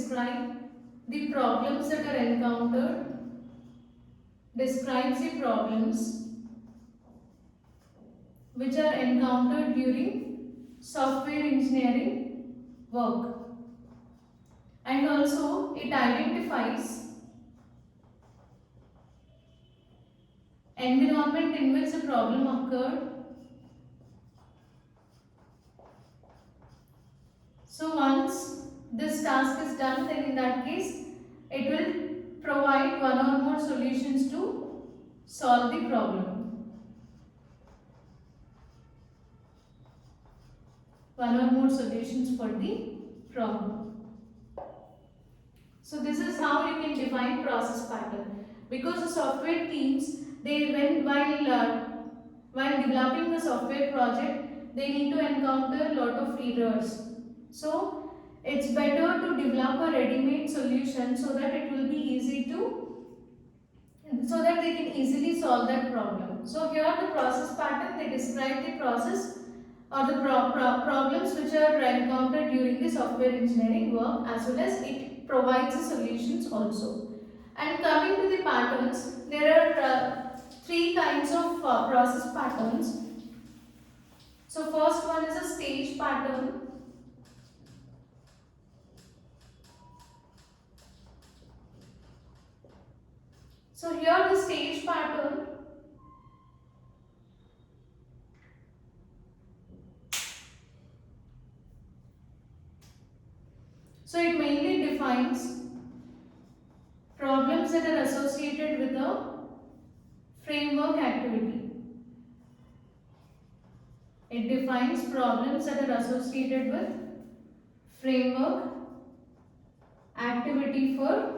describe the problems that are encountered, describes the problems which are encountered during software engineering work, and also it identifies environment in which the problem occurred. So once this task is done, then in that case it will provide one or more solutions to solve the problem. One or more solutions for the problem. So this is how you can define process pattern. Because the software teams, they while developing the software project, they need to encounter a lot of errors. So it's better to develop a ready-made solution so that it will be easy to, so that they can easily solve that problem. So here the process pattern, they describe the process or the problems which are encountered during the software engineering work, as well as it provides the solutions also. And coming to the patterns, there are three kinds of process patterns. So first one is a stage pattern. So here the stage pattern, so it mainly defines problems that are associated with a framework activity. It defines problems that are associated with framework activity for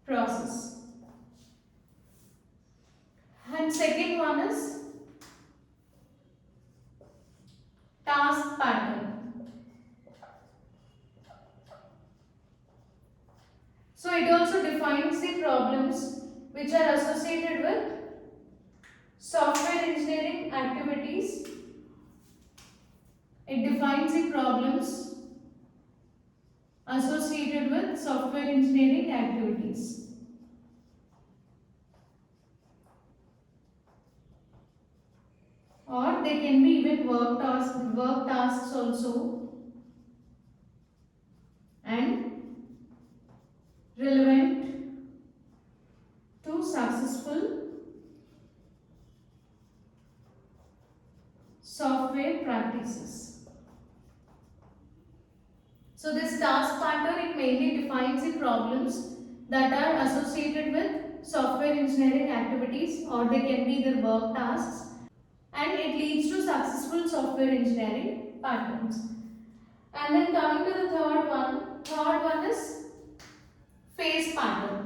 process. And second one is task pattern. So it also defines the problems which are associated with software engineering activities. It defines the problems associated with software engineering activities. Or they can be even work tasks also, and relevant to successful software practices. So this task pattern, it mainly defines the problems that are associated with software engineering activities, or they can be either work tasks, and it leads to successful software engineering patterns. And then coming to the third one is phase pattern.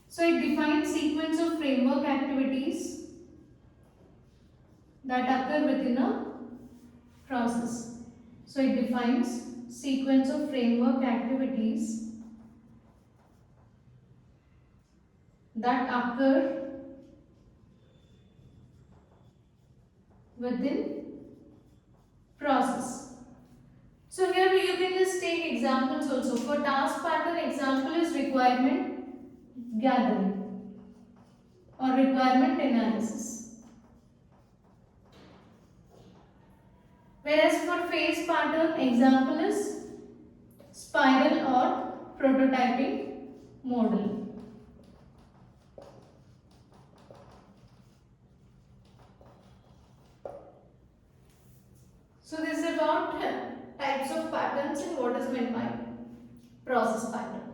So it defines sequence of framework activities that occur within a process. So it defines sequence of framework activities that occur within process. So here you can just take examples also. For task pattern, example is requirement gathering or requirement analysis. Whereas for phase pattern, example is spiral or prototyping model. So this is about types of patterns and what is meant by process pattern.